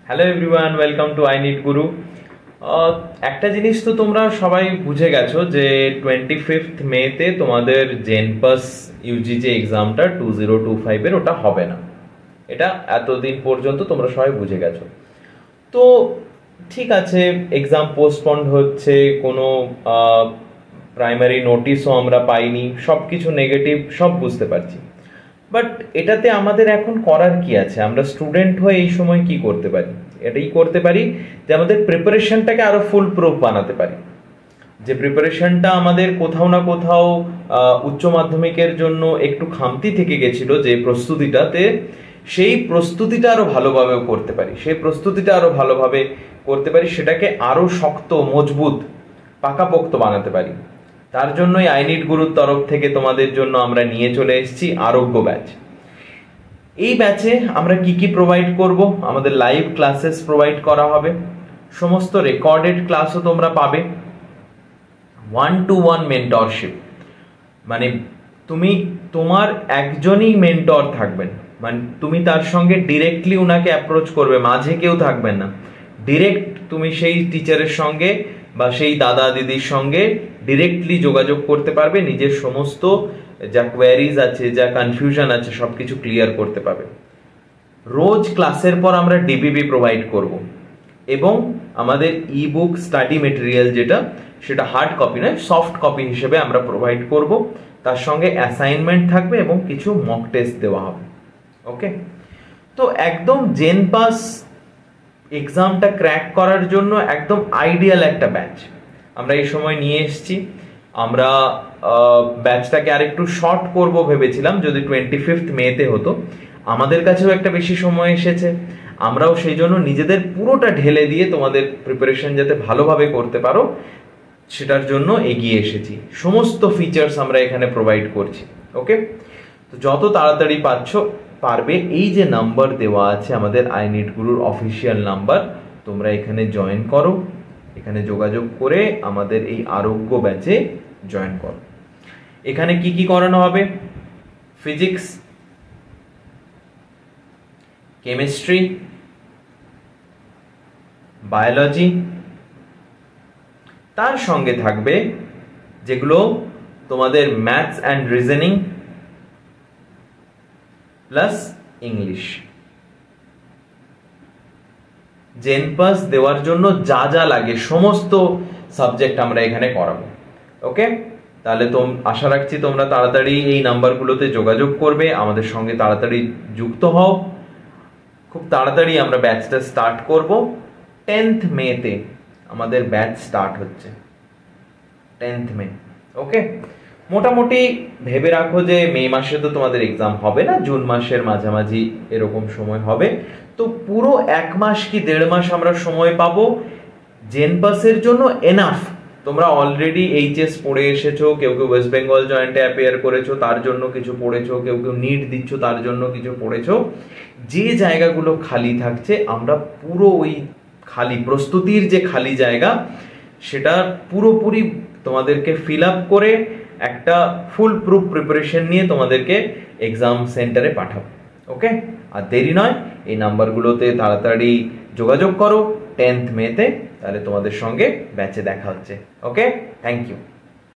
Hello everyone, welcome to I need গুরু। একটা জিনিস তো তোমরা সবাই বুঝে গেছো যে 25th মেতে তোমাদের জেনপাস ইউজি যে এক্সামটা 2025-এর ওটা হবে না। এটা এতদিন পর্যন্ত তোমরা সবাই বুঝে গেছো। তো ঠিক আছে, এক্সাম পোস্টপন্ড হচ্ছে, কোনো প্রাইমারি নোটিশও আমরা পাইনি, সব কিছু নেগেটিভ সব বুঝতে পারছি। বাট এটাতে আমাদের এখন করার কি আছে? আমরা স্টুডেন্ট হয়ে এই সময় কি করতে পারি? এটাই করতে পারি যে আমাদের প্রিপারেশনটাকে আরো ফুল প্রুফ বানাতে পারি। যে প্রিপারেশনটা আমাদের কোথাও না কোথাও উচ্চ মাধ্যমিকের জন্য একটু খামতি থেকে গেছিল, যে প্রস্তুতিটাতে, সেই প্রস্তুতিটা আরো ভালোভাবে করতে পারি, সেটাকে আরো শক্ত, মজবুত, পাকাপোক্ত বানাতে পারি। তার জন্যই আই নিড গুরুর তরফ থেকে তোমাদের জন্য আমরা নিয়ে চলে এসেছি আরোগ্য ব্যাচ। এই ব্যাচে আমরা কি কি প্রোভাইড করব? আমাদের লাইভ ক্লাসেস প্রোভাইড করা হবে, সমস্ত রেকর্ডেড ক্লাসও তোমরা পাবে, 1-to-1 মেন্টরশিপ, মানে তোমার একজনই মেন্টর থাকবেন, মানে তুমি তার সঙ্গে ডিরেক্টলি উনাকে অ্যাপ্রোচ করবে, মাঝে কেউ থাকবেন না। ডিরেক্ট তুমি সেই টিচারের সঙ্গে বা সেই দাদা দিদির সঙ্গে ডিরেক্টলি যোগাযোগ করতে পারবে, নিজের সমস্ত যা কোয়ারিজ আছে, যা কনফিউশন আছে, সবকিছু ক্লিয়ার করতে পারবে। রোজ ক্লাসের পর আমরা ডিপিপি প্রোভাইড করব, এবং আমাদের ই বুক স্টাডি মেটেরিয়াল যেটা, সেটা হার্ড কপি নয়, সফট কপি হিসেবে আমরা প্রোভাইড করব। তার সঙ্গে অ্যাসাইনমেন্ট থাকবে এবং কিছু মক টেস্ট দেওয়া হবে। ওকে, তো একদম জেনপাস এক্সামটা ক্র্যাক করার জন্য একদম আইডিয়াল একটা ব্যাচ আমরা এই সময় নিয়ে এসেছি। আমরা ব্যাচটাকে আরেকটু শর্ট করব ভেবেছিলাম, যদি 25th মেতে হতো। আমাদের কাছেও একটা বেশি সময় এসেছে, আমরাও সেই জন্য নিজেদের পুরোটা ঢেলে দিয়ে তোমাদের প্রিপারেশন যাতে ভালোভাবে করতে পারো সেটার জন্য এগিয়ে এসেছি। সমস্ত ফিচার্স আমরা এখানে প্রোভাইড করছি। ওকে, তো যত তাড়াতাড়ি পারবে, এই যে নাম্বার দেওয়া আছে আমাদের আই নিড গুরুর অফিসিয়াল নাম্বার, তোমরা এখানে জয়েন করো, এখানে যোগাযোগ করে আমাদের এই আরোগ্য ব্যাচে জয়েন করো। এখানে কি কি করানো হবে? ফিজিক্স, কেমিস্ট্রি, বায়োলজি, তার সঙ্গে থাকবে যেগুলো তোমাদের maths and reasoning plus English. জেনপাস দেওয়ার জন্য যা যা লাগে সমস্ত সাবজেক্ট আমরা এখানে করাবো। ওকে, তাহলে আশা রাখছি তোমরা তাড়াতাড়ি এই নাম্বারগুলোতে যোগাযোগ করবে, আমাদের সঙ্গে তাড়াতাড়ি যুক্ত হও। খুব তাড়াতাড়ি আমরা ব্যাচটা স্টার্ট করব। 10th মেতে আমাদের ব্যাচ স্টার্ট হচ্ছে, 10th মে। ওকে, মোটামুটি ভেবে রাখো যে মে মাসে তো তোমাদের এক্সাম হবে না, জুন মাসের মাঝামাঝি এরকম সময় হবে। তো পুরো 1 মাস কি 1.5 মাস আমরা সময় পাবো জেনপাসের জন্য, এনাফ। তোমরা অলরেডি এইচএস পড়ে এসেছো, কেউ কেউ ওয়েস্ট বেঙ্গল জয়েন্টে অ্যাপিয়ার করেছো, তার জন্য কিছু পড়েছো, কেউ কেউ নিট দিচ্ছ, তার জন্য কিছু পড়েছো। যে জায়গাগুলো খালি থাকছে, আমরা পুরো ওই খালি প্রস্তুতির যে খালি জায়গা, সেটা পুরোপুরি তোমাদেরকে ফিল আপ করে একটা ফুল প্রুফ প্রিপারেশন নিয়ে তোমাদেরকে এক্সাম সেন্টারে পাঠাবো। ওকে, আর দেরি নয়, এই নাম্বারগুলোতে তাড়াতাড়ি যোগাযোগ করো 10th মেতে, তাহলে তোমাদের সঙ্গে ব্যাচে দেখা হচ্ছে। ওকে, থ্যাংক ইউ।